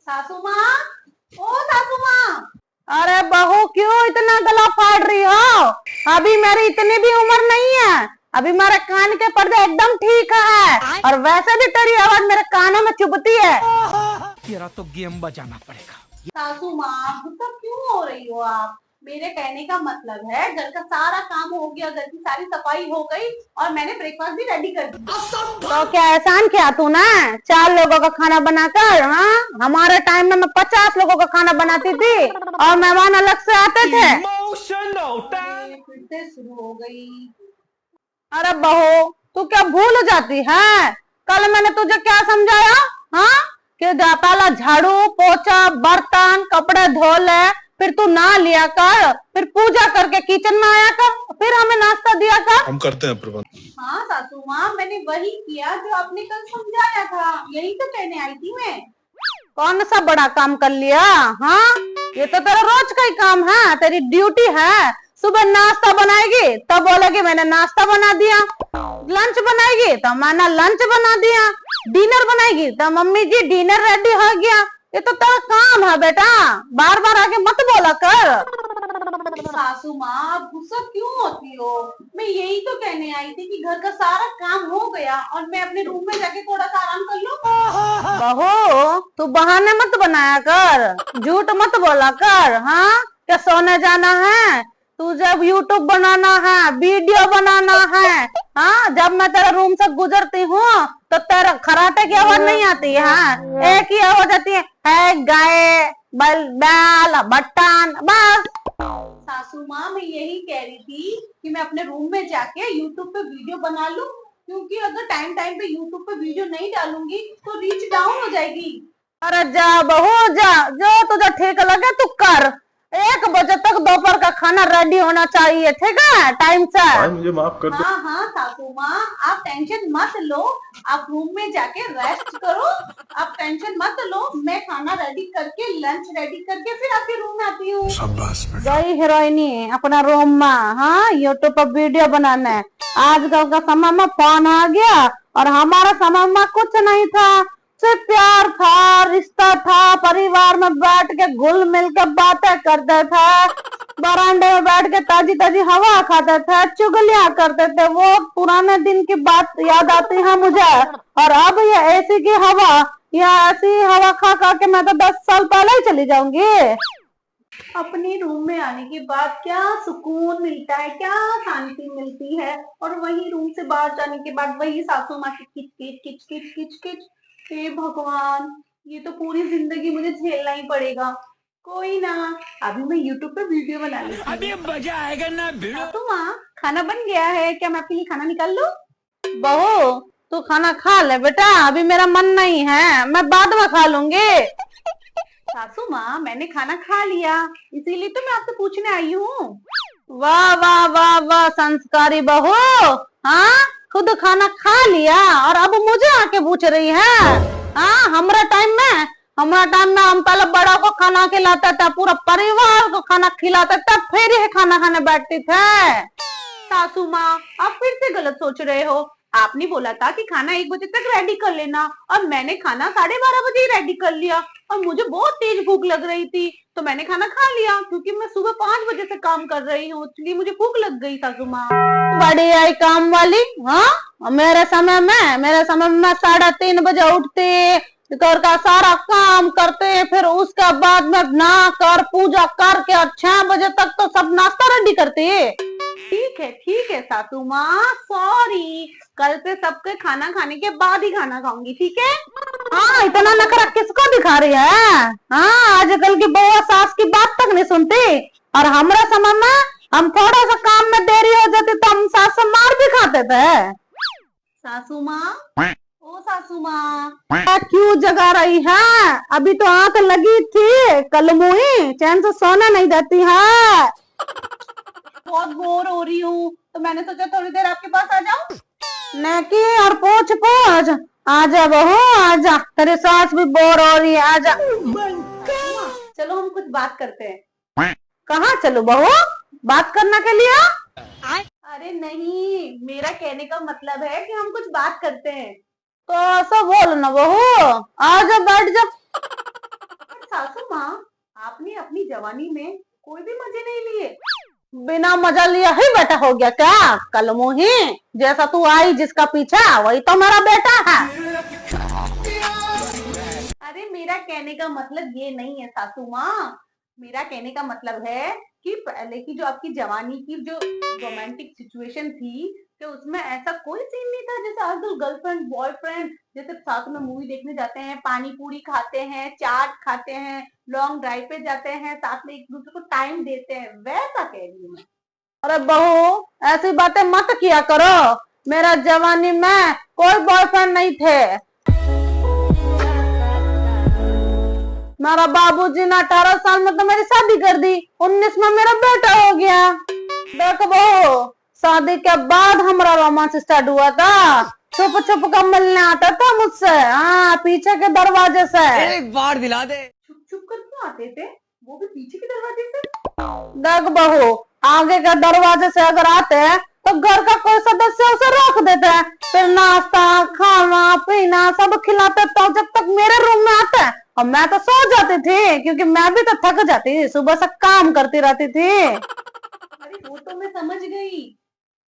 सासू माँ, ओ सासू माँ। अरे बहू क्यों इतना गला फाड़ रही हो? अभी मेरी इतनी भी उम्र नहीं है। अभी मेरे कान के पर्दे एकदम ठीक है और वैसे भी तेरी आवाज मेरे कानों में चुभती है। तेरा तो गेम बजाना पड़ेगा। सासू माँ, गुस्सा क्यों हो रही हो आप? मेरे कहने का मतलब है घर का सारा काम हो गया, घर की सारी सफाई हो गई और मैंने ब्रेकफास्ट भी रेडी कर दिया। तो क्या एहसान किया तू ना 4 लोगों का खाना बनाकर? हाँ, हमारे टाइम में मैं 50 लोगों का खाना बनाती थी और मेहमान अलग से आते थे। अरे फिर से शुरू हो गई। अरे बहू तू क्या भूल जाती है? कल मैंने तुझे क्या समझाया? हाँ, कि पहला झाड़ू पोछा बर्तन कपड़े धो ले, फिर तू नहा लिया कर, फिर पूजा करके किचन में आया कर, फिर हमें नाश्ता दिया कर। हम करते हैं प्रबंध। हाँ सासू माँ, मैंने वही किया जो आपने कल समझाया था, यही तो कहने आई थी मैं। कौन सा बड़ा काम कर लिया? हाँ, ये तो तेरा रोज का ही काम है, तेरी ड्यूटी है। सुबह नाश्ता बनाएगी तब बोलेगी मैंने नाश्ता बना दिया, लंच बनाएगी तो मैंने लंच बना दिया, डिनर बनाएगी तो मम्मी जी डिनर रेडी हो गया। ये तो तेरा काम है बेटा, बार बार आके मत बोला कर। सासू माँ, आप गुस्सा क्यों होती हो? मैं यही तो कहने आई थी कि घर का सारा काम हो गया और मैं अपने रूम में जाके थोड़ा सा आराम कर लूं। बहू तू बहाने मत बनाया कर, झूठ मत बोला कर। हाँ, क्या सोने जाना है? तू जब यूट्यूब बनाना है वीडियो बनाना है, हाँ, जब मैं तेरे रूम से गुजरती हूँ तो तेरा खराटे की आवाज नहीं आती है। हाँ, एक ही आवाज आती है गाय बैल बटन, बस। सासू माँ, मैं यही कह रही थी कि मैं अपने रूम में जाके यूट्यूब पे वीडियो बना लूं, क्योंकि अगर टाइम टाइम पे यूट्यूब पे वीडियो नहीं डालूंगी तो रीच डाउन हो जाएगी। अरे जा बहू जा, जो तुझे ठीक लगे तू कर। 1 बजे तक दोपहर का खाना रेडी होना चाहिए, ठीक है, टाइम से। भाई मुझे माफ कर दो। हाँ हाँ सासू माँ, आप टेंशन मत लो, आप रूम में जाके रेस्ट करो। आप टेंशन मत लो, मैं खाना रेडी करके लंच रेडी करके फिर आपके रूम में आती हूँ। शाबाश बेटा। गई हीरोइनी अपना रूम में, हाँ, यूट्यूब पर वीडियो बनाने। आजकल का समय में फोन आ गया और हमारा समय में कुछ नहीं था, सिर्फ प्यार था, रिश्ता था, परिवार में बैठ के घुल मिल के बातें करते थे, बरामदे में बैठ के ताजी ताजी हवा खाते थे, चुगलियां करते थे। वो पुराने दिन की बात याद आती है मुझे। और अब ये एसी की हवा, या ऐसी हवा खा खा के मैं तो 10 साल पहले ही चली जाऊंगी। अपने रूम में आने के बाद क्या सुकून मिलता है, क्या शांति मिलती है, और वही रूम से बाहर जाने के बाद वही सासू माँ की किच किच किच किच किच किच। हे भगवान, ये तो पूरी जिंदगी मुझे झेलना ही पड़ेगा। कोई ना, अभी मैं यूट्यूब पे वीडियो बना लेती हूँ। अभी मजा आएगा ना भिड़ो। सासू माँ, खाना बन गया है, क्या मैं आपके लिए खाना निकाल लूं? बहू तू खाना खा ले बेटा, अभी मेरा मन नहीं है, मैं बाद में खा लूंगी। सासू माँ, मैंने खाना खा लिया, इसीलिए तो मैं आपसे पूछने आई हूँ। वाह वाह वाह वाह, संस्कारी बहू। हाँ, खुद खाना खा लिया और अब मुझे आके पूछ रही है। हाँ, हमारा टाइम में हम पहले बड़ा को खाना खिलाते थे, पूरा परिवार को खाना खिलाते थे, फिर ही खाना खाने बैठते थे। सासू माँ, आप फिर से गलत सोच रहे हो। आपने बोला था कि खाना 1 बजे तक रेडी कर लेना, और मैंने खाना 12:30 बजे ही रेडी कर लिया, और मुझे बहुत तेज भूख लग रही थी तो मैंने खाना खा लिया, क्योंकि मैं सुबह 5 बजे से काम कर रही हूँ, इसलिए मुझे भूख लग गई। सासू माँ, बड़ी आई काम वाली। हाँ, मेरे समय में मैं 3:30 बजे उठती, घर का सारा काम करते, फिर उसके बाद में नहा कर पूजा करके और 6 बजे तक तो सब नाश्ता रेडी करती। ठीक है सासू माँ, सॉरी, कल से सबके खाना खाने के बाद ही खाना खाऊंगी, ठीक है? हाँ, इतना नखरा किसको दिखा रही है? हाँ, आजकल की बउआ सास की बात तक नहीं सुनती। और हमारे समय में हम थोड़ा सा काम में देरी हो जाती तो हम सास से मार भी खाते थे। सासू माँ, ओ सासू माँ, क्यों जगा रही है? अभी तो आंख लगी थी, कल मुही चैन से सोने नहीं देती है। बहुत बोर हो रही हूँ तो मैंने सोचा थोड़ी देर आपके पास आ जाऊं। नेकी और पूछ पूछ, आजा बहू आजा, तेरी सास भी बोर हो रही है, आजा। चलो हम कुछ बात करते हैं। कहाँ चलो बहू, बात करने के लिए? अरे नहीं, मेरा कहने का मतलब है कि हम कुछ बात करते हैं। तो ऐसा बोल ना बहू, आजा बैठ जा। माँ, आपने अपनी जवानी में कोई भी मजे नहीं लिए? बिना मजा लिया ही बेटा हो गया क्या? कल मुही जैसा तू आई जिसका पीछा वही तो मेरा बेटा है। अरे मेरा कहने का मतलब ये नहीं है सासू माँ, मेरा कहने का मतलब है कि पहले की जो आपकी जवानी की जो रोमांटिक सिचुएशन थी, कि उसमें ऐसा कोई सीन नहीं था जैसे आजकल गर्लफ्रेंड बॉयफ्रेंड जैसे साथ में मूवी देखने जाते हैं, पानी पूरी खाते हैं, चाट खाते हैं, लॉन्ग ड्राइव पे जाते हैं, साथ में एक दूसरे को टाइम देते हैं, वैसा कह रही हूँ मैं। अरे बहू ऐसी बातें मत किया करो, मेरा जवानी में कोई बॉयफ्रेंड नहीं थे। मेरा बाबूजी ने 18 साल में तो मेरी शादी कर दी, 19 में मेरा बेटा हो गया। देख बहू, शादी के बाद हमारा रोमांस स्टार्ट हुआ था, छुप छुप कर मिलने आता था मुझसे, हाँ पीछे के दरवाजे से। एक बार दिला दे। छुप छुप कर क्यों आते थे, वो भी पीछे के दरवाजे से? देख बहू, आगे के दरवाजे से अगर आते हैं तो घर का कोई सदस्य उसे रोक देता है, फिर नाश्ता खाना पीना सब खिलाते तो जब तक मेरे रूम में आते हैं, और मैं तो सो जाती थी क्योंकि मैं भी तो थक जाती, सुबह से काम करती रहती थी। अरे वो तो मैं समझ गई,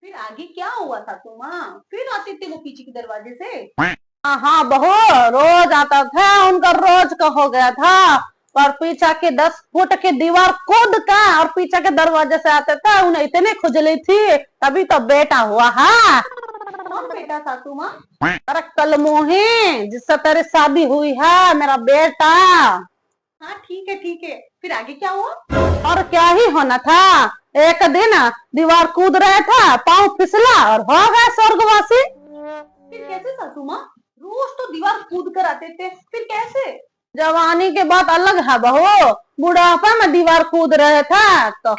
फिर आगे क्या हुआ था तुम्हारा? फिर आते थे वो पीछे के दरवाजे से? हाँ बहू, रोज आता था, उनका रोज का हो गया था, पर पीछा के 10 फुट की दीवार कूद का और पीछे के दरवाजे से आते थे, उन्हें इतनी खुजली थी, तभी तो बेटा हुआ है। कौन बेटा सासू माँ? अरे कल मोही जिससे तेरी शादी हुई है, मेरा बेटा। हाँ ठीक है, फिर आगे क्या हुआ? और क्या ही होना था, एक दिन दीवार कूद रहे था, पाँव फिसला और हो गए स्वर्गवासी। फिर कैसे सासू माँ? रोज तो दीवार कूद कर आते थे, फिर कैसे? जवानी के बात अलग है बहू, बुढ़ापा में दीवार कूद रहे थे तो